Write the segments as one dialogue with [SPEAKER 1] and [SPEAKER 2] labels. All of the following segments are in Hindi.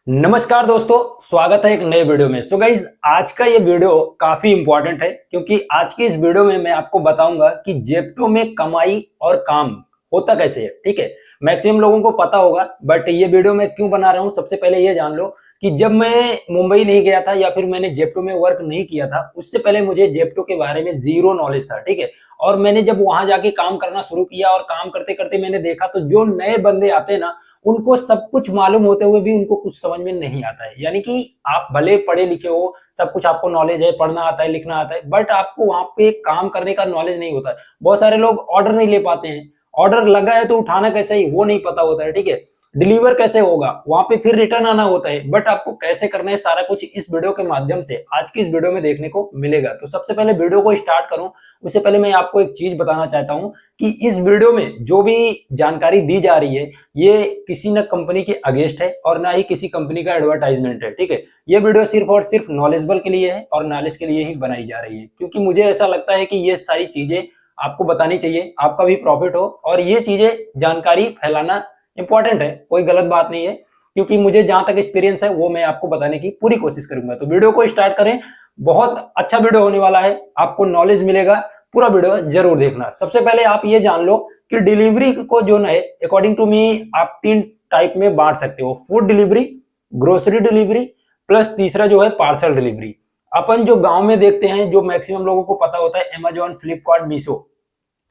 [SPEAKER 1] नमस्कार दोस्तों, स्वागत है एक नए वीडियो में। सो गाइज, आज का ये वीडियो काफी इंपॉर्टेंट है क्योंकि आज की इस वीडियो में मैं आपको बताऊंगा कि जेप्टो में कमाई और काम होता कैसे है। ठीक है, मैक्सिमम लोगों को पता होगा, बट ये वीडियो मैं क्यों बना रहा हूँ सबसे पहले ये जान लो कि जब मैं मुंबई नहीं गया था या फिर मैंने जेप्टो में वर्क नहीं किया था, उससे पहले मुझे जेप्टो के बारे में जीरो नॉलेज था। ठीक है, और मैंने जब वहां जाके काम करना शुरू किया और काम करते करते मैंने देखा तो जो नए बंदे आते ना, उनको सब कुछ मालूम होते हुए भी उनको कुछ समझ में नहीं आता है। यानी कि आप भले पढ़े लिखे हो, सब कुछ आपको नॉलेज है, पढ़ना आता है, लिखना आता है, बट आपको वहां पे काम करने का नॉलेज नहीं होता है। बहुत सारे लोग ऑर्डर नहीं ले पाते हैं, ऑर्डर लगा है तो उठाना कैसे ही वो नहीं पता होता है। ठीक है, डिलीवर कैसे होगा, वहां पे फिर रिटर्न आना होता है, बट आपको कैसे करना है सारा कुछ इस वीडियो के माध्यम से आज की इस वीडियो में देखने को मिलेगा। तो सबसे पहले वीडियो को स्टार्ट करूं उससे पहले मैं आपको एक चीज बताना चाहता हूं कि इस वीडियो में जो भी जानकारी दी जा रही है ये किसी न कंपनी के अगेंस्ट है और ना ही किसी कंपनी का एडवर्टाइजमेंट है। ठीक है, ये वीडियो सिर्फ और सिर्फ नॉलेजेबल के लिए है और नॉलेज के लिए ही बनाई जा रही है, क्योंकि मुझे ऐसा लगता है कि ये सारी चीजें आपको बतानी चाहिए, आपका भी प्रॉफिट हो, और ये चीजें जानकारी फैलाना इंपॉर्टेंट है, कोई गलत बात नहीं है। क्योंकि मुझे जहां तक एक्सपीरियंस है वो मैं आपको बताने की पूरी कोशिश करूंगा। तो वीडियो को स्टार्ट करें, बहुत अच्छा वीडियो होने वाला है, आपको नॉलेज मिलेगा, पूरा वीडियो जरूर देखना। सबसे पहले आप ये जान लो कि डिलीवरी को जो है अकॉर्डिंग टू मी आप तीन टाइप में बांट सकते हो: food delivery, grocery delivery, plus तीसरा जो है पार्सल डिलीवरी। अपन जो गांव में देखते हैं, जो मैक्सिमम लोगों को पता होता है, अमेजोन, फ्लिपकार्ट, मीशो,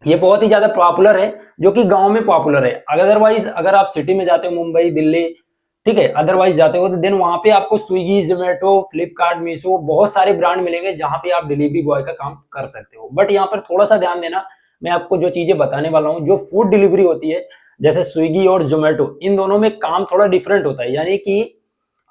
[SPEAKER 1] ये बहुत ही ज्यादा पॉपुलर है, जो कि गांव में पॉपुलर है। अदरवाइज अगर आप सिटी में जाते हो, मुंबई, दिल्ली, ठीक है, अदरवाइज जाते हो तो देन वहां पे आपको स्विगी, जोमेटो, फ्लिपकार्ट, मीशो, बहुत सारे ब्रांड मिलेंगे जहां पे आप डिलीवरी बॉय का काम कर सकते हो। बट यहाँ पर थोड़ा सा ध्यान देना, मैं आपको जो चीजें बताने वाला हूँ, जो फूड डिलीवरी होती है जैसे स्विगी और जोमेटो, इन दोनों में काम थोड़ा डिफरेंट होता है। यानी कि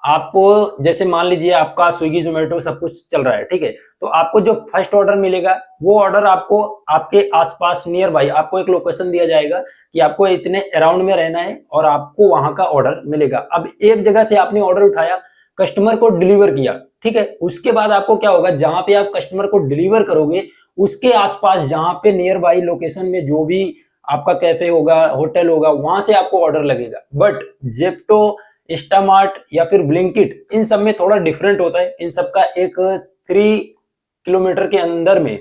[SPEAKER 1] आपको जैसे मान लीजिए आपका स्विगी जोमेटो सब कुछ चल रहा है, ठीक है, तो आपको जो फर्स्ट ऑर्डर मिलेगा वो ऑर्डर आपको आपके आसपास नियर बाई आपको एक लोकेशन दिया जाएगा कि आपको इतने अराउंड में रहना है और आपको वहां का ऑर्डर मिलेगा। अब एक जगह से आपने ऑर्डर उठाया, कस्टमर को डिलीवर किया, ठीक है, उसके बाद आपको क्या होगा, जहां पे आप कस्टमर को डिलीवर करोगे उसके आसपास जहां पे नियर बाई लोकेशन में जो भी आपका कैफे होगा, होटल होगा, वहां से आपको ऑर्डर लगेगा। बट जेप्टो, इंस्टामार्ट या फिर ब्लिंकिट, इन सब में थोड़ा डिफरेंट होता है। इन सब का एक 3 किलोमीटर के अंदर में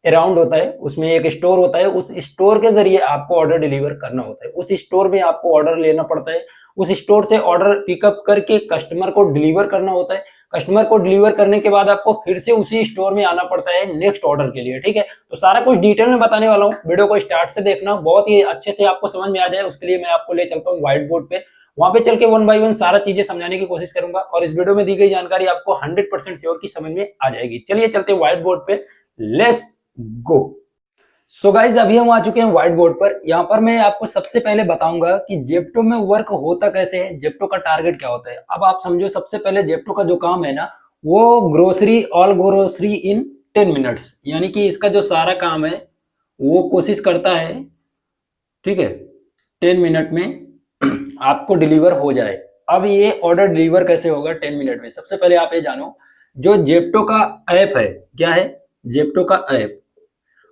[SPEAKER 1] अराउंड होता है, उसमें एक स्टोर होता है, उस स्टोर के जरिए आपको ऑर्डर डिलीवर करना होता है, उस स्टोर में आपको ऑर्डर लेना पड़ता है, उस स्टोर से ऑर्डर पिकअप करके कस्टमर को डिलीवर करना होता है। कस्टमर को डिलीवर करने के बाद आपको फिर से उसी स्टोर में आना पड़ता है नेक्स्ट ऑर्डर के लिए। ठीक है, तो सारा कुछ डिटेल में बताने वाला हूँ, वीडियो को स्टार्ट से देखना, बहुत ही अच्छे से आपको समझ में आ जाए उसके लिए मैं आपको ले चलता हूँ व्हाइट बोर्ड पे। वहां पे चल के वन बाय वन सारा चीजें समझाने की कोशिश करूंगा और इस वीडियो में दी गई जानकारी आपको 100% श्योर की समझ में आ जाएगी। चलिए चलते हैं व्हाइट बोर्ड पे, लेट्स गो। सो गाइज, अभी हम आ चुके हैं व्हाइट बोर्ड पर। यहाँ पर मैं आपको सबसे पहले बताऊंगा कि जेप्टो में वर्क होता कैसे है, जेप्टो का टारगेट क्या होता है। अब आप समझो, सबसे पहले जेप्टो का जो काम है ना, वो ग्रोसरी, ऑल ग्रोसरी इन 10 मिनट्स, यानी कि इसका जो सारा काम है वो कोशिश करता है, ठीक है, 10 मिनट में आपको डिलीवर हो जाए। अब ये ऑर्डर डिलीवर कैसे होगा 10 मिनट में, सबसे पहले आप ये जानो, जो जेप्टो का ऐप है, क्या है, जेप्टो का ऐप।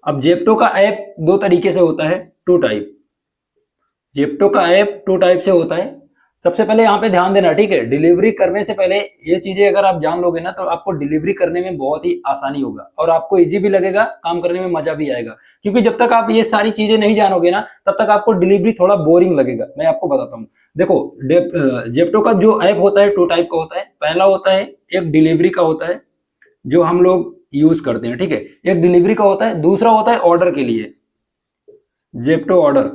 [SPEAKER 1] अब जेप्टो का ऐप दो तरीके से होता है, टू टाइप। जेप्टो का ऐप टू टाइप से होता है। सबसे पहले यहाँ पे ध्यान देना, ठीक है, डिलीवरी करने से पहले ये चीजें अगर आप जान लोगे ना तो आपको डिलीवरी करने में बहुत ही आसानी होगा और आपको इजी भी लगेगा, काम करने में मजा भी आएगा। क्योंकि जब तक आप ये सारी चीजें नहीं जानोगे ना तब तक आपको डिलीवरी थोड़ा बोरिंग लगेगा। मैं आपको बताता हूँ, देखो, जेप्टो का जो ऐप होता है टू टाइप का होता है। पहला होता है एक डिलीवरी का होता है जो हम लोग यूज करते हैं, ठीक है, एक डिलीवरी का होता है, दूसरा होता है ऑर्डर के लिए, जेप्टो ऑर्डर।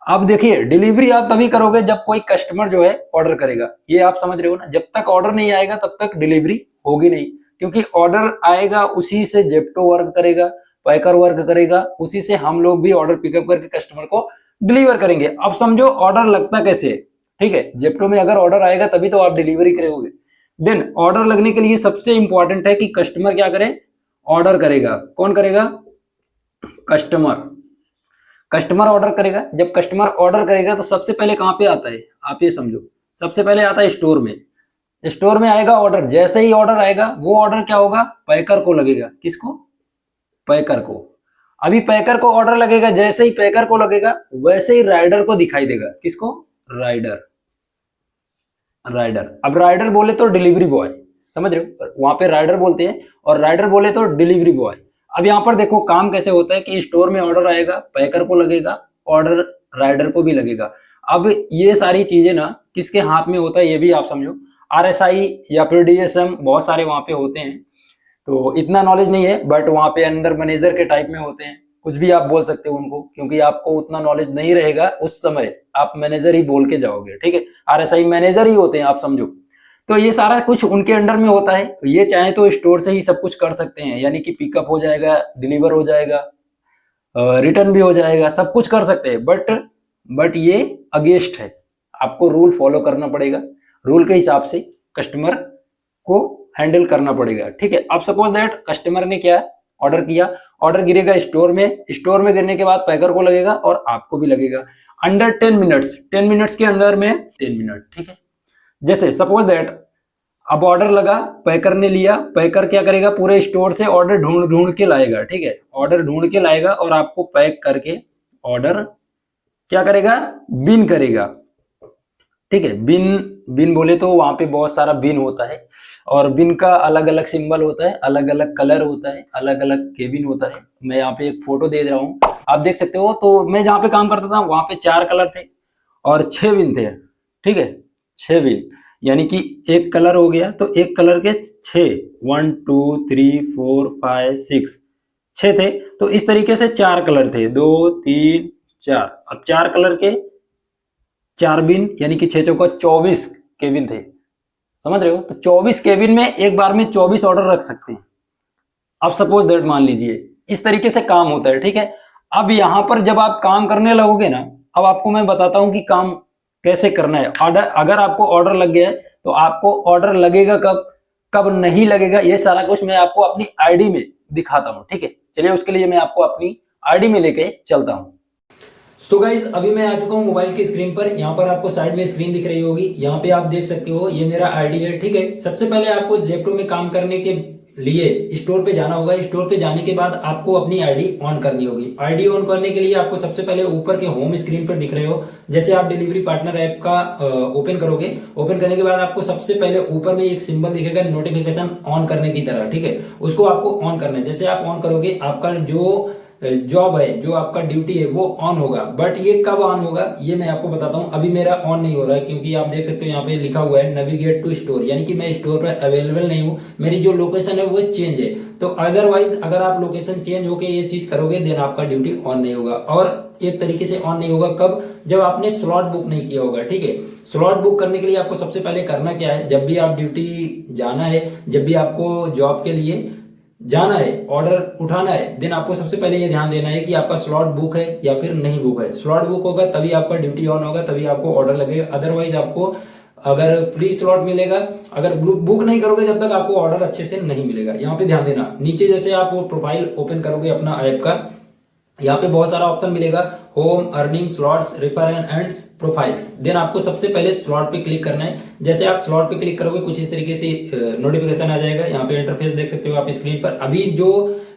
[SPEAKER 1] अब देखिए, डिलीवरी आप तभी करोगे जब कोई कस्टमर जो है ऑर्डर करेगा, ये आप समझ रहे हो ना। जब तक ऑर्डर नहीं आएगा तब तक डिलीवरी होगी नहीं, क्योंकि ऑर्डर आएगा उसी से जेप्टो वर्क करेगा, पैकर वर्क करेगा, उसी से हम लोग भी ऑर्डर पिकअप करके कस्टमर को डिलीवर करेंगे। अब समझो ऑर्डर लगता कैसे है, ठीक है, जेप्टो में अगर ऑर्डर आएगा तभी तो आप डिलीवरी करोगे। देन ऑर्डर लगने के लिए सबसे इंपॉर्टेंट है कि कस्टमर क्या करे, ऑर्डर करेगा। कौन करेगा, कस्टमर। कस्टमर ऑर्डर करेगा, जब कस्टमर ऑर्डर करेगा तो सबसे पहले कहां पे आता है, आप ये समझो, सबसे पहले आता है स्टोर में। स्टोर में आएगा ऑर्डर, जैसे ही ऑर्डर आएगा वो ऑर्डर क्या होगा, पैकर को लगेगा। किसको, पैकर को। अभी पैकर को ऑर्डर लगेगा, जैसे ही पैकर को लगेगा वैसे ही राइडर को दिखाई देगा। किसको, राइडर। राइडर। अब राइडर बोले तो डिलीवरी बॉय, समझ रहे हो, वहां पे राइडर बोलते हैं, और राइडर बोले तो डिलीवरी बॉय। अब यहाँ पर देखो काम कैसे होता है कि स्टोर में ऑर्डर आएगा, पैकर को लगेगा, ऑर्डर राइडर को भी लगेगा। अब ये सारी चीजें ना किसके हाथ में होता है ये भी आप समझो। आरएसआई या फिर डीएसएम बहुत सारे वहां पे होते हैं, तो इतना नॉलेज नहीं है, बट वहां पे अंडर मैनेजर के टाइप में होते हैं, कुछ भी आप बोल सकते हो उनको, क्योंकि आपको उतना नॉलेज नहीं रहेगा उस समय, आप मैनेजर ही बोल के जाओगे, ठीक है। आरएसआई मैनेजर ही होते हैं आप समझो। तो ये सारा कुछ उनके अंडर में होता है, ये चाहे तो स्टोर से ही सब कुछ कर सकते हैं, यानी कि पिकअप हो जाएगा, डिलीवर हो जाएगा, रिटर्न भी हो जाएगा, सब कुछ कर सकते हैं, बट ये अगेंस्ट है, आपको रूल फॉलो करना पड़ेगा, रूल के हिसाब से कस्टमर को हैंडल करना पड़ेगा, ठीक है। अब सपोज दैट कस्टमर ने क्या ऑर्डर किया, ऑर्डर गिरेगा स्टोर में, स्टोर में गिरने के बाद पैकर को लगेगा और आपको भी लगेगा अंडर 10 मिनट्स, 10 मिनट्स के अंदर में 10 मिनट, ठीक है। जैसे सपोज दैट अब ऑर्डर लगा, पैकर ने लिया, पैकर क्या करेगा, पूरे स्टोर से ऑर्डर ढूंढ ढूंढ के लाएगा, ठीक है, ऑर्डर ढूंढ के लाएगा और आपको पैक करके ऑर्डर क्या करेगा, बिन करेगा, ठीक है। बिन, बिन बोले तो वहां पे बहुत सारा बिन होता है, और बिन का अलग अलग सिंबल होता है, अलग अलग कलर होता है, अलग अलग केबिन होता है। मैं यहाँ पे एक फोटो दे रहा हूँ, आप देख सकते हो। तो मैं जहाँ पे काम करता था वहां पे 4 कलर थे और 6 बिन थे, ठीक है, 6 बिन, यानी कि एक कलर हो गया तो एक कलर के 6, 1 2 3 4 5 6, 6 थे। तो इस तरीके से 4 कलर थे, 2 3 4, अब 4 कलर के 4 बिन, यानी कि 6 चौका 24 केबिन थे, समझ रहे हो। तो 24 केबिन में एक बार में 24 ऑर्डर रख सकते हैं। अब सपोज दैट मान लीजिए इस तरीके से काम होता है, ठीक है। अब यहां पर जब आप काम करने लगोगे ना, अब आपको मैं बताता हूं कि काम कैसे करना है। ऑर्डर, अगर आपको ऑर्डर लग गया है तो आपको ऑर्डर लगेगा कब, कब नहीं लगेगा, ये सारा कुछ मैं आपको अपनी आईडी में दिखाता हूं, ठीक है। चलिए उसके लिए मैं आपको अपनी आईडी में लेके चलता हूं। सो गाइज अभी मैं आ चुका हूं मोबाइल की स्क्रीन पर। यहाँ पर आपको साइड में स्क्रीन दिख रही होगी, यहाँ पे आप देख सकते हो ये मेरा आईडी है, ठीक है। सबसे पहले आपको जेप्टो में काम करने के लिए स्टोर पे जाना होगा। स्टोर पे जाने के बाद आपको अपनी आईडी ऑन करनी होगी। आईडी ऑन करने के लिए आपको सबसे पहले ऊपर के होम स्क्रीन पर दिख रहे हो, जैसे आप डिलीवरी पार्टनर ऐप का ओपन करोगे, ओपन करने के बाद आपको सबसे पहले ऊपर में एक सिंबल दिखेगा नोटिफिकेशन ऑन करने की तरह, ठीक है, उसको आपको ऑन करना है। जैसे आप ऑन करोगे आपका जो जॉब है, जो आपका ड्यूटी है वो ऑन होगा। बट ये कब ऑन होगा ये मैं आपको बताता हूँ। अभी मेरा ऑन नहीं हो रहा है क्योंकि आप देख सकते हो यहाँ पे लिखा हुआ है नेविगेट टू स्टोर, यानी कि मैं स्टोर पर अवेलेबल नहीं हूँ, मेरी जो लोकेशन है वो चेंज है। तो अदरवाइज अगर आप लोकेशन चेंज होके ये चीज करोगे देन आपका ड्यूटी ऑन नहीं होगा। और एक तरीके से ऑन नहीं होगा कब, जब आपने स्लॉट बुक नहीं किया होगा, ठीक है। स्लॉट बुक करने के लिए आपको सबसे पहले करना क्या है, जब भी आप ड्यूटी जाना है, जब भी आपको जॉब के लिए जाना है, ऑर्डर उठाना है, देन आपको सबसे पहले ये ध्यान देना है कि आपका स्लॉट बुक है या फिर नहीं बुक है। स्लॉट बुक होगा तभी आपका ड्यूटी ऑन होगा, तभी आपको ऑर्डर लगेगा। अदरवाइज आपको अगर फ्री स्लॉट मिलेगा, अगर बुक नहीं करोगे जब तक आपको ऑर्डर अच्छे से नहीं मिलेगा। यहाँ पे ध्यान देना, नीचे जैसे आप वो प्रोफाइल ओपन करोगे अपना ऐप का, यहाँ पे बहुत सारा ऑप्शन मिलेगा, home, earning, slots, refer and profiles. Then आपको सबसे पहले स्लॉट पे क्लिक करना है। जैसे आप स्लॉट पे क्लिक करोगे कुछ इस तरीके से नोटिफिकेशन आ जाएगा। यहाँ पे इंटरफेस देख सकते हो आप स्क्रीन पर। अभी जो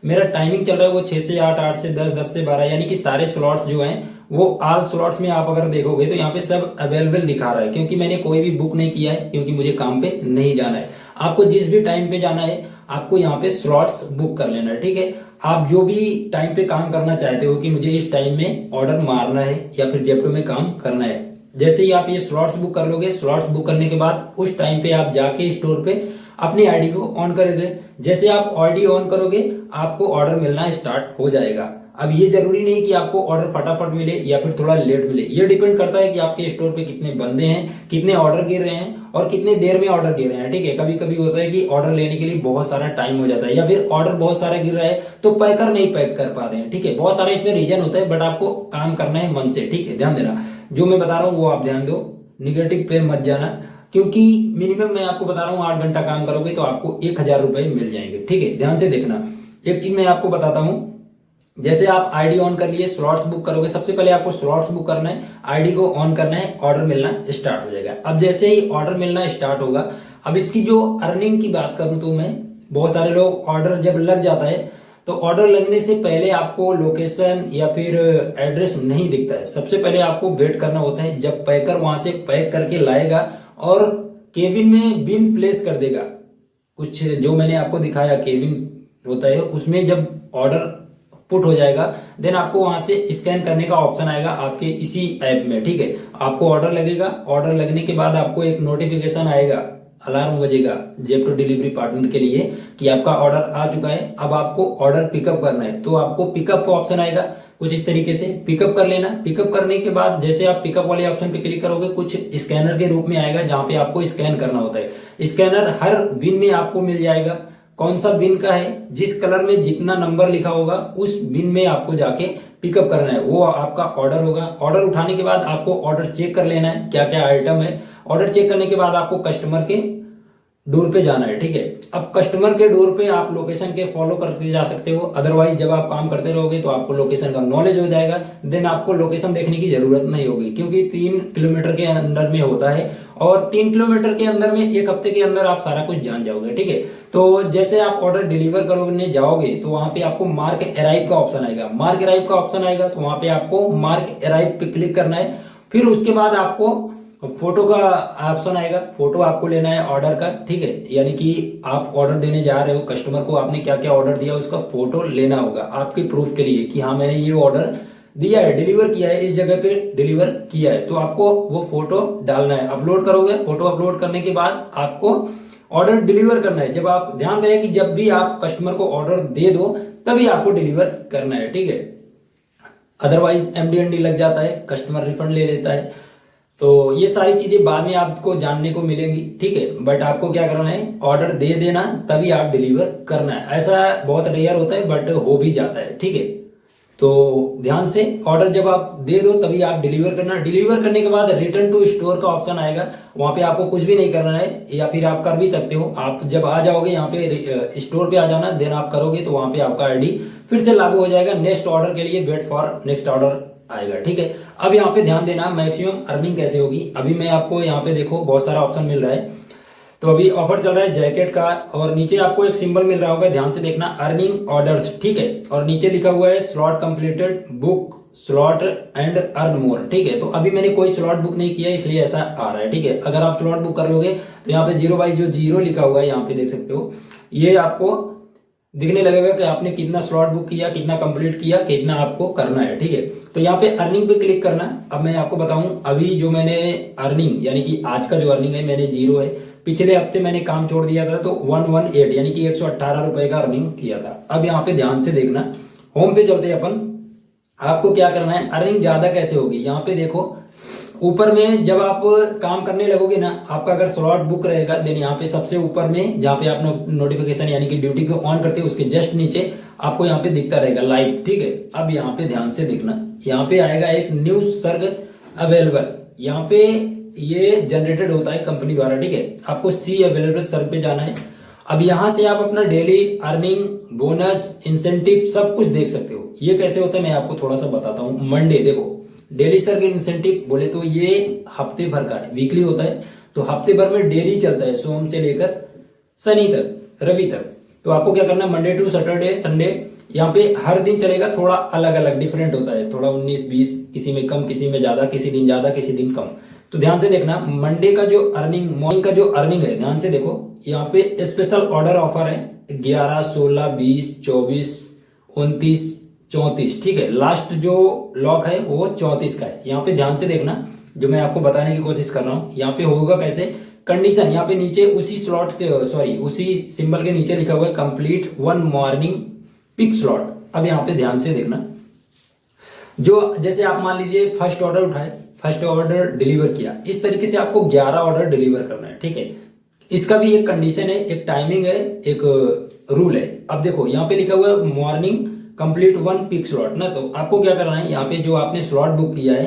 [SPEAKER 1] मेरा टाइमिंग चल रहा है वो 6 से 8, 8 से 10, 10 से 12, यानी कि सारे स्लॉट्स जो हैं वो ऑल स्लॉट्स में आप अगर देखोगे तो यहाँ पे सब अवेलेबल दिखा रहा है, क्योंकि मैंने कोई भी बुक नहीं किया है, क्योंकि मुझे काम पे नहीं जाना है। आपको जिस भी टाइम पे जाना है आपको यहाँ पे स्लॉट्स बुक कर लेना है, ठीक है। आप जो भी टाइम पे काम करना चाहते हो कि मुझे इस टाइम में ऑर्डर मारना है या फिर जेप्टो में काम करना है, जैसे ही आप ये स्लॉट्स बुक कर लोगे, स्लॉट्स बुक करने के बाद उस टाइम पे आप जाके स्टोर पे अपनी आईडी को ऑन करोगे। जैसे आप आईडी ऑन करोगे आपको ऑर्डर मिलना स्टार्ट हो जाएगा। अब ये जरूरी नहीं कि आपको ऑर्डर फटाफट मिले या फिर थोड़ा लेट मिले, ये डिपेंड करता है कि आपके स्टोर पे कितने बंदे हैं, कितने ऑर्डर गिर रहे हैं और कितने देर में ऑर्डर गिर रहे हैं, ठीक है। कभी कभी होता है कि ऑर्डर लेने के लिए बहुत सारा टाइम हो जाता है, या फिर ऑर्डर बहुत सारा गिर रहा है तो पैकर नहीं पैक कर पा रहे हैं, ठीक है। बहुत सारा इसमें रीजन होता है, बट आपको काम करना है मन से, ठीक है। ध्यान देना, जो मैं बता रहा हूँ वो आप ध्यान दो, निगेटिव पे मत जाना, क्योंकि मिनिमम मैं आपको बता रहा हूँ 8 घंटा काम करोगे तो आपको 1000 रुपए मिल जाएंगे, ठीक है। ध्यान से देखना। एक चीज मैं आपको बताता हूँ, जैसे आप आईडी ऑन कर लिए, स्लॉट्स बुक करोगे, सबसे पहले आपको स्लॉट्स बुक करना है, आईडी को ऑन करना है, ऑर्डर मिलना स्टार्ट हो जाएगा। अब जैसे ही ऑर्डर मिलना स्टार्ट होगा, अब इसकी जो अर्निंग की बात करूं तो मैं, बहुत सारे लोग ऑर्डर जब लग जाता है तो ऑर्डर लगने से पहले आपको लोकेशन या फिर एड्रेस नहीं दिखता है। सबसे पहले आपको वेट करना होता है जब पैकर वहां से पैक करके लाएगा और केबिन में बिन प्लेस कर देगा। कुछ जो मैंने आपको दिखाया केबिन होता है, उसमें जब ऑर्डर पुट हो जाएगा देन आपको वहां से स्कैन करने का ऑप्शन आएगा आपके इसी ऐप में, ठीक है। आपको ऑर्डर लगेगा, ऑर्डर लगने के बाद आपको एक नोटिफिकेशन आएगा, अलार्म बजेगा जेप्टो डिलीवरी पार्टनर के लिए कि आपका ऑर्डर आ चुका है, अब आपको ऑर्डर पिकअप करना है। तो आपको पिकअप का ऑप्शन आएगा कुछ इस तरीके से, पिकअप कर लेना। पिकअप करने के बाद जैसे आप पिकअप वाले ऑप्शन पे क्लिक करोगे कुछ स्कैनर के रूप में आएगा जहां पे आपको स्कैन करना होता है। स्कैनर हर बिन में आपको मिल जाएगा, कौन सा बिन का है, जिस कलर में जितना नंबर लिखा होगा उस बिन में आपको जाके पिकअप करना है, वो आपका ऑर्डर होगा। ऑर्डर उठाने के बाद आपको ऑर्डर चेक कर लेना है क्या क्या आइटम है। ऑर्डर चेक करने के बाद आपको कस्टमर के डोर पे जाना है, ठीक है। अब कस्टमर के डोर पे आप लोकेशन के फॉलो करते जा सकते हो, अदरवाइज जब आप काम करते रहोगे तो आपको लोकेशन का नॉलेज हो जाएगा, देन आपको लोकेशन देखने की जरूरत नहीं होगी क्योंकि 3 किलोमीटर के अंदर में होता है और 3 किलोमीटर के अंदर में 1 हफ्ते के अंदर आप सारा कुछ जान जाओगे, ठीक है। तो जैसे आप ऑर्डर डिलीवर करने जाओगे तो वहां पे आपको मार्क अराइव का ऑप्शन आएगा। मार्क अराइव का ऑप्शन आएगा तो वहां पे आपको मार्क अराइव पे क्लिक करना है। फिर उसके बाद आपको फोटो का ऑप्शन आएगा, फोटो आपको लेना है ऑर्डर का, ठीक है। यानी कि आप ऑर्डर देने जा रहे हो कस्टमर को, आपने क्या क्या ऑर्डर दिया उसका फोटो लेना होगा आपके प्रूफ के लिए कि हाँ मैंने ये ऑर्डर दिया है, डिलीवर किया है, इस जगह पे डिलीवर किया है। तो आपको वो फोटो डालना है, अपलोड करोगे। फोटो अपलोड करने के बाद आपको ऑर्डर डिलीवर करना है। जब आप ध्यान रहे कि जब भी आप कस्टमर को ऑर्डर दे दो तभी आपको डिलीवर करना है, ठीक है। अदरवाइज MD&D लग जाता है, कस्टमर रिफंड ले लेता है। तो ये सारी चीजें बाद में आपको जानने को मिलेंगी, ठीक है। बट आपको क्या करना है, ऑर्डर दे देना तभी आप डिलीवर करना है। ऐसा बहुत रेयर होता है बट हो भी जाता है, ठीक है। तो ध्यान से ऑर्डर जब आप दे दो तभी आप डिलीवर करना। डिलीवर करने के बाद रिटर्न टू स्टोर का ऑप्शन आएगा, वहां पे आपको कुछ भी नहीं करना है, या फिर आप कर भी सकते हो। आप जब आ जाओगे यहाँ पे स्टोर पे आ जाना, देन आप करोगे तो वहां पे आपका आईडी फिर से लागू हो जाएगा। नेक्स्ट ऑर्डर के लिए वेट फॉर नेक्स्ट ऑर्डर आएगा, ठीक है। अब यहाँ पे ध्यान देना मैक्सिमम अर्निंग कैसे होगी। अभी मैं आपको यहाँ पे देखो बहुत सारा ऑप्शन मिल रहा है। तो अभी ऑफर चल रहा है जैकेट का और नीचे आपको एक सिंबल मिल रहा होगा, ध्यान से देखना, अर्निंग ऑर्डर्स, ठीक है। और नीचे लिखा हुआ है slot completed, book slot and earn more, ठीक है। तो अभी मैंने कोई स्लॉट बुक नहीं किया इसलिए ऐसा आ रहा है, ठीक है। अगर आप स्लॉट बुक कर लोगे तो यहाँ पे 0/0 लिखा हुआ है, यहाँ पे देख सकते हो, ये आपको दिखने लगेगा कि आपने कितना स्लॉट बुक किया, कितना कंप्लीट किया, कितना आपको करना है, ठीक है। तो यहाँ पे अर्निंग पे क्लिक करना। अब मैं आपको बताऊं अभी जो मैंने अर्निंग यानी कि आज का जो अर्निंग है मैंने 0 है। पिछले हफ्ते मैंने काम छोड़ दिया था तो 118 यानी कि 118 रुपए का अर्निंग किया था। अब यहाँ पे ध्यान से देखना, होम पे चलते हैं अपन। आपको क्या करना है, अर्निंग ज्यादा कैसे होगी, यहाँ पे देखो ऊपर में जब आप काम करने लगोगे ना, आपका अगर स्लॉट बुक रहेगा देन यहाँ पे सबसे ऊपर में जहाँ पे आप नोटिफिकेशन यानी कि ड्यूटी को ऑन करते हो उसके जस्ट नीचे आपको यहाँ पे दिखता रहेगा लाइव, ठीक है। अब यहाँ पे ध्यान से देखना, यहाँ पे आएगा एक न्यू सर्ग अवेलेबल, यहाँ पे ये जनरेटेड होता है कंपनी द्वारा, ठीक है। आपको सी अवेलेबल सर्ग पे जाना है। अब यहाँ से आप अपना डेली अर्निंग, बोनस, इंसेंटिव सब कुछ देख सकते हो। ये कैसे होता है मैं आपको थोड़ा सा बताता हूँ। मंडे देखो, डेली सर्ग इंसेंटिव बोले तो ये हफ्ते भर का है, वीकली होता है तो हफ्ते भर में डेली चलता है, सोम से लेकर शनि तक, रवि तक। तो आपको क्या करना है, मंडे टू सैटरडे संडे, यहाँ पे हर दिन चलेगा, थोड़ा अलग अलग डिफरेंट होता है, थोड़ा 19-20, किसी में कम, किसी में ज्यादा, किसी दिन ज्यादा, किसी दिन कम। तो ध्यान से देखना, मंडे का जो अर्निंग, मॉर्निंग का जो अर्निंग है, ध्यान से देखो, यहाँ पे स्पेशल ऑर्डर ऑफर है 11, 16, 20, 24, 29, 34, ठीक है। लास्ट जो लॉक है वो 34 का है। यहाँ पे ध्यान से देखना, जो मैं आपको बताने की कोशिश कर रहा हूँ। यहाँ पे होगा कैसे, कंडीशन यहाँ पे नीचे उसी स्लॉट के उसी सिंबल के नीचे लिखा हुआ है कंप्लीट 1 मॉर्निंग पिक स्लॉट। अब यहाँ पे ध्यान से देखना, जो जैसे आप मान लीजिए फर्स्ट ऑर्डर उठाए, फर्स्ट ऑर्डर डिलीवर किया, इस तरीके से आपको 11 ऑर्डर डिलीवर करना है, ठीक है। इसका भी एक कंडीशन है, एक टाइमिंग है, एक रूल है। अब देखो यहाँ पे लिखा हुआ है मॉर्निंग कंप्लीट 1 पिक स्लॉट ना, तो आपको क्या करना है, यहाँ पे जो आपने स्लॉट बुक किया है,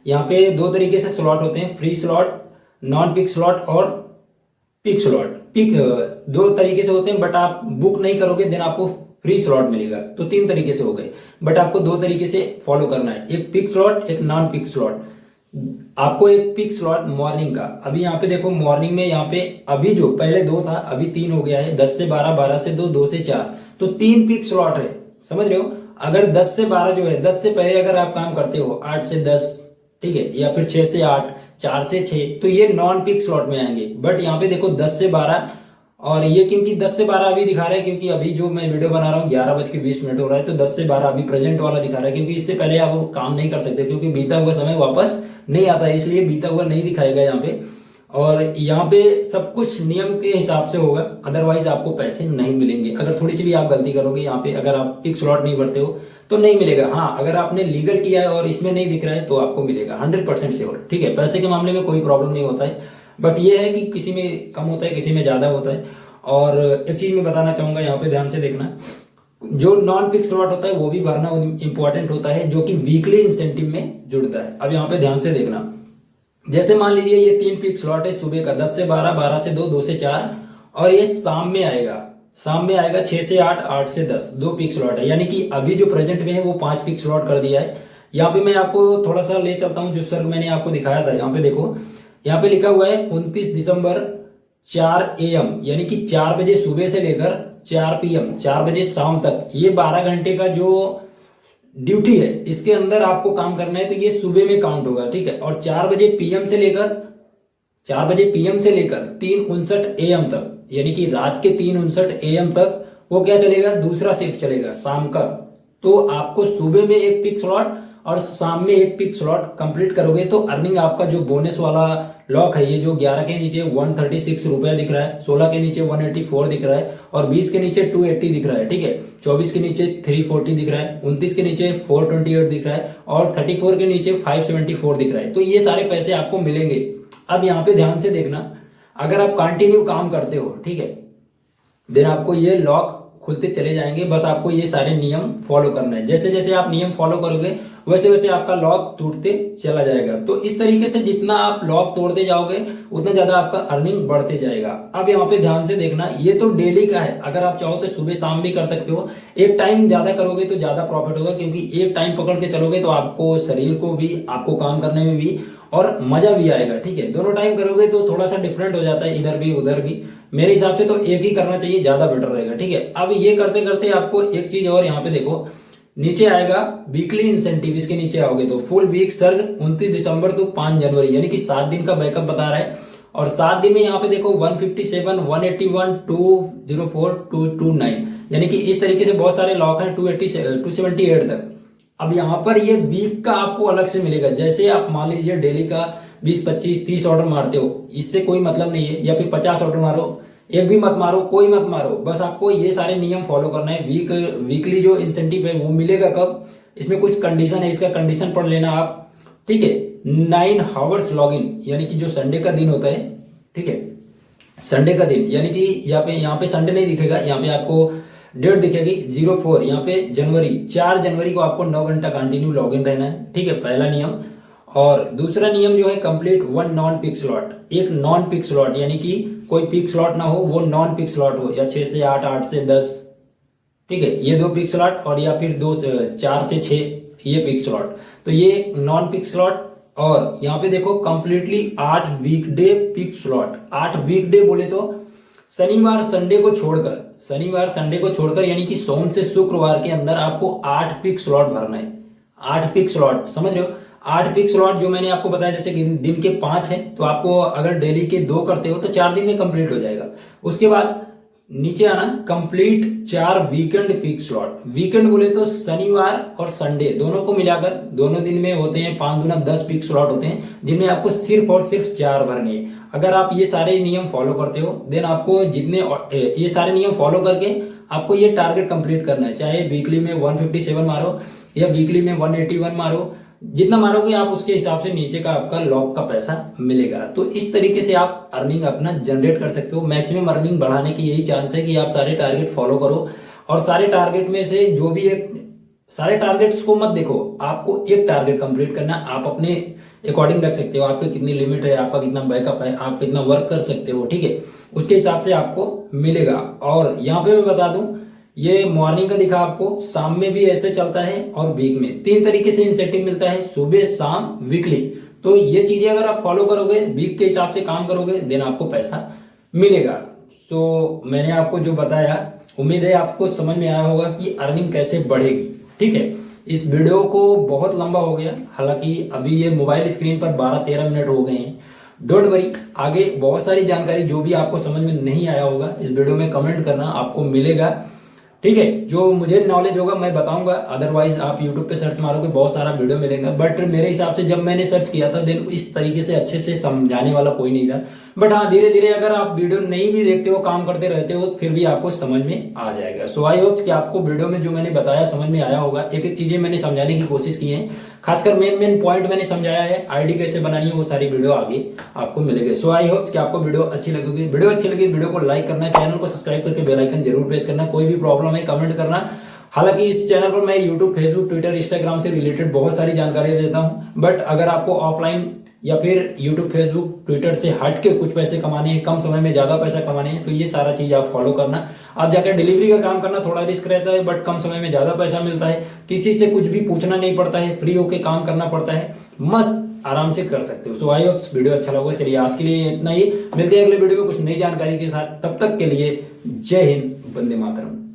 [SPEAKER 1] यहाँ पे 2 तरीके से स्लॉट होते हैं, free slot, non peak slot और पिक स्लॉट। पिक 2 तरीके से होते हैं, बट आप बुक नहीं करोगे देन आपको फ्री स्लॉट मिलेगा। तो 3 तरीके से हो गए, बट आपको 2 तरीके से फॉलो करना है, एक पिक स्लॉट, एक नॉन पिक स्लॉट। आपको एक पिक स्लॉट मॉर्निंग का, अभी यहाँ पे देखो मॉर्निंग में यहाँ पे अभी जो पहले 2 था अभी 3 हो गया है, 10 से 12, 12 से 2, 2 से 4, तो 3 पिक स्लॉट है, समझ रहे हो। अगर 10 से 12 जो है, 10 से पहले अगर आप काम करते हो 8 से 10, ठीक है, या फिर 6 से 8, 4 से 6, तो ये नॉन पीक स्लॉट में आएंगे। बट यहाँ पे देखो 10 से 12, और ये क्योंकि 10 से 12 अभी दिखा रहा है, क्योंकि अभी जो मैं वीडियो बना रहा हूँ 11:20 हो रहा है, तो 10 से 12 अभी प्रेजेंट वाला दिखा रहा है, क्योंकि इससे पहले आप वो काम नहीं कर सकते, क्योंकि बीता हुआ समय वापस नहीं आता है, इसलिए बीता हुआ नहीं दिखाएगा यहाँ पे। और यहाँ पे सब कुछ नियम के हिसाब से होगा, अदरवाइज आपको पैसे नहीं मिलेंगे। अगर थोड़ी सी भी आप गलती करोगे यहाँ पे, अगर आप पिक स्लॉट नहीं भरते हो तो नहीं मिलेगा। हाँ, अगर आपने लीगल किया है और इसमें नहीं दिख रहा है तो आपको मिलेगा 100% श्योर। ठीक है, पैसे के मामले में कोई प्रॉब्लम नहीं होता है, बस ये है कि किसी में कम होता है, किसी में ज्यादा होता है। और एक चीज मैं बताना चाहूंगा, यहाँ पे ध्यान से देखना, जो नॉन पिक स्लॉट होता है वो भी भरना इंपॉर्टेंट होता है, जो कि वीकली इंसेंटिव में जुड़ता है। अब यहाँ पे ध्यान से देखना, जैसे मान लीजिए ये 3 पिक स्लॉट है सुबह का, 10 से 12, 12 से 2, 2 से 4, और ये शाम में आएगा, 6 से 8, 8 से 10, 2 पिक स्लॉट है। यानी कि अभी जो प्रेजेंट में है वो 5 पिक स्लॉट कर दिया है। यहाँ पे मैं आपको थोड़ा सा ले चलता हूँ, जो सर मैंने आपको दिखाया था। यहाँ पे देखो, यहाँ पे लिखा हुआ है 29 दिसंबर 4 AM, यानी कि 4 बजे सुबह से लेकर 4 PM, 4 बजे शाम तक, ये 12 घंटे का जो ड्यूटी है इसके अंदर आपको काम करना है, तो ये सुबह में काउंट होगा। ठीक है, और 4 बजे PM से लेकर 3:59 AM तक, यानी कि रात के 3:59 AM तक वो क्या चलेगा, दूसरा शिफ्ट चलेगा शाम का। तो आपको सुबह में एक पिक स्लॉट और शाम में एक पिक स्लॉट कंप्लीट करोगे तो अर्निंग आपका जो बोनस वाला लॉक है, ये जो 11 के नीचे 136 रुपया दिख रहा है, 16 के नीचे 184 दिख रहा है, और 20 के नीचे 280 दिख रहा है। ठीक है, 24 के नीचे 340 दिख रहा है, 29 के नीचे 428 दिख रहा है, और 34 के नीचे 574 दिख रहा है। तो ये सारे पैसे आपको मिलेंगे। अब यहाँ पे ध्यान से देखना, अगर आप कंटिन्यू काम करते हो, ठीक है, देन आपको ये लॉक खुलते चले जाएंगे। बस आपको ये सारे नियम फॉलो करना है। जैसे जैसे आप नियम फॉलो करोगे वैसे वैसे आपका लॉक टूटते चला जाएगा। तो इस तरीके से जितना आप लॉक तोड़ते जाओगे उतना ज्यादा आपका अर्निंग बढ़ते जाएगा। अब यहाँ पे ध्यान से देखना, ये तो डेली का है, अगर आप चाहो तो सुबह शाम भी कर सकते हो। एक टाइम ज्यादा करोगे तो ज्यादा प्रॉफिट होगा, क्योंकि एक टाइम पकड़ के चलोगे तो आपको शरीर को भी, आपको काम करने में भी और मजा भी आएगा। ठीक है, दोनों टाइम करोगे तो थोड़ा सा डिफरेंट हो जाता है, इधर भी उधर भी। मेरे हिसाब से तो एक ही करना चाहिए, ज्यादा बेटर रहेगा। ठीक है, अब ये करते करते आपको एक चीज और, यहाँ पे देखो नीचे आएगा वीकली इंसेंटिव, इसके नीचे आओगे तो फुल वीक सर्ग 29 दिसंबर टू 5 जनवरी, यानी कि 7 दिन का बैकअप बता रहा है। और 7 दिन में यहाँ पे देखो 157, 181, 204, 229, यानी कि इस तरीके से बहुत सारे लॉक हैं 280 278 तक। अब यहाँ पर ये वीक का आपको अलग से मिलेगा। जैसे आप मान लीजिए डेली का 20, 25, 30 ऑर्डर मारते हो, इससे कोई मतलब नहीं है, या फिर 50 ऑर्डर मारो, एक भी मत मारो, कोई मत मारो, बस आपको ये सारे नियम फॉलो करना है। वीकली जो इंसेंटिव है वो मिलेगा कब, इसमें कुछ कंडीशन है, इसका कंडीशन पढ़ लेना आप। ठीक है, 9 आवर्स लॉगिन, यानी कि जो संडे का दिन होता है, ठीक है, संडे का दिन, यानी कि यहाँ पे संडे नहीं दिखेगा, यहाँ पे आपको डेट दिखेगी 04, यहाँ पे जनवरी, 4 जनवरी को आपको 9 घंटा कंटिन्यू लॉगिन रहना है। ठीक है, पहला नियम। और दूसरा नियम जो है कंप्लीट 1 नॉन पिक स्लॉट, एक नॉन पिक स्लॉट, यानी कि कोई पिक स्लॉट ना हो, वो नॉन पिक स्लॉट हो, या 6 से 8, 8 से 10, ठीक है, ये 2 पिक स्लॉट, और या फिर 4 से 6 ये पिक स्लॉट, तो ये नॉन पिक स्लॉट। और यहाँ पे देखो कंप्लीटली 8 वीकडे पिक स्लॉट। 8 वीकडे बोले तो शनिवार संडे को छोड़कर, यानी कि सोम से शुक्रवार के अंदर आपको 8 पिक स्लॉट भरना है। 8 पिक स्लॉट, समझ रहे हो? 8 पिक स्लॉट जो मैंने आपको बताया, जैसे दिन के 5 है, तो आपको अगर डेली के 2 करते हो तो 4 दिन में कंप्लीट हो जाएगा। उसके बाद नीचे आना, complete 4 weekend peak slot. Weekend बोले तो शनिवार और संडे दोनों को मिलाकर, दोनों दिन में होते हैं 5 दूना 10 पिक स्लॉट होते हैं, जिनमें आपको सिर्फ और सिर्फ 4 भरने हैं। अगर आप ये सारे नियम फॉलो करते हो, देन आपको ये सारे नियम फॉलो करके आपको ये टारगेट कंप्लीट करना है। चाहे वीकली में 157 मारो या वीकली में 181 मारो, जितना मारोगे आप उसके हिसाब से नीचे का आपका लॉक का पैसा मिलेगा। तो इस तरीके से आप अर्निंग अपना जनरेट कर सकते हो। मैक्सिमम अर्निंग बढ़ाने की यही चांस है कि आप सारे टारगेट फॉलो करो, और सारे टारगेट में से जो भी एक, सारे टारगेट्स को मत देखो, आपको एक टारगेट कंप्लीट करना। आप अपने अकॉर्डिंग रख सकते हो, आपकी कितनी लिमिट है, आपका कितना बैकअप है, आप कितना वर्क कर सकते हो, ठीक है, उसके हिसाब से आपको मिलेगा। और यहाँ पे मैं बता दूं, ये मॉर्निंग का दिखा आपको, शाम में भी ऐसे चलता है, और वीक में 3 तरीके से इंसेंटिव मिलता है, सुबह, शाम, वीकली। तो ये चीजें अगर आप फॉलो करोगे, वीक के हिसाब से काम करोगे, देन आपको पैसा मिलेगा। सो मैंने आपको जो बताया, उम्मीद है आपको समझ में आया होगा कि अर्निंग कैसे बढ़ेगी। ठीक है, इस वीडियो को बहुत लंबा हो गया, हालांकि अभी ये मोबाइल स्क्रीन पर 12-13 मिनट हो गए हैं। डोंट वरी, आगे बहुत सारी जानकारी जो भी आपको समझ में नहीं आया होगा इस वीडियो में कमेंट करना, आपको मिलेगा। ठीक है, जो मुझे नॉलेज होगा मैं बताऊंगा, अदरवाइज आप यूट्यूब पे सर्च मारोगे बहुत सारा वीडियो मिलेगा। बट मेरे हिसाब से जब मैंने सर्च किया था देन इस तरीके से अच्छे से समझाने वाला कोई नहीं था। बट हाँ, धीरे धीरे अगर आप वीडियो नहीं भी देखते हो, काम करते रहते हो, फिर भी आपको समझ में आ जाएगा। सो आई होप कि आपको वीडियो में जो मैंने बताया समझ में आया होगा। एक एक चीजें मैंने समझाने की कोशिश की है, खासकर मेन पॉइंट मैंने समझाया है। आईडी कैसे बनानी है वो सारी वीडियो आगे आपको मिलेगी। सो आई होप कि आपको वीडियो अच्छी लगेगी। वीडियो अच्छी लगी वीडियो को लाइक करना, चैनल को सब्सक्राइब करके बेल आइकन जरूर प्रेस करना। कोई भी प्रॉब्लम है कमेंट करना। हालांकि इस चैनल पर मैं यूट्यूब, फेसबुक, ट्विटर, इंस्टाग्राम से रिलेटेड बहुत सारी जानकारी देता हूं। बट अगर आपको ऑफलाइन या फिर यूट्यूब, फेसबुक, ट्विटर से हट के कुछ पैसे कमाने हैं, कम समय में ज्यादा पैसा कमाने हैं, तो ये सारा चीज आप फॉलो करना। आप जाकर डिलीवरी का काम करना, थोड़ा रिस्क रहता है बट कम समय में ज्यादा पैसा मिलता है। किसी से कुछ भी पूछना नहीं पड़ता है, फ्री होके काम करना पड़ता है, मस्त आराम से कर सकते हो। सो आई होप वीडियो अच्छा लगा। चलिए आज के लिए इतना ही, मिलते हैं अगले वीडियो में कुछ नई जानकारी के साथ। तब तक के लिए जय हिंद, वंदे मातरम।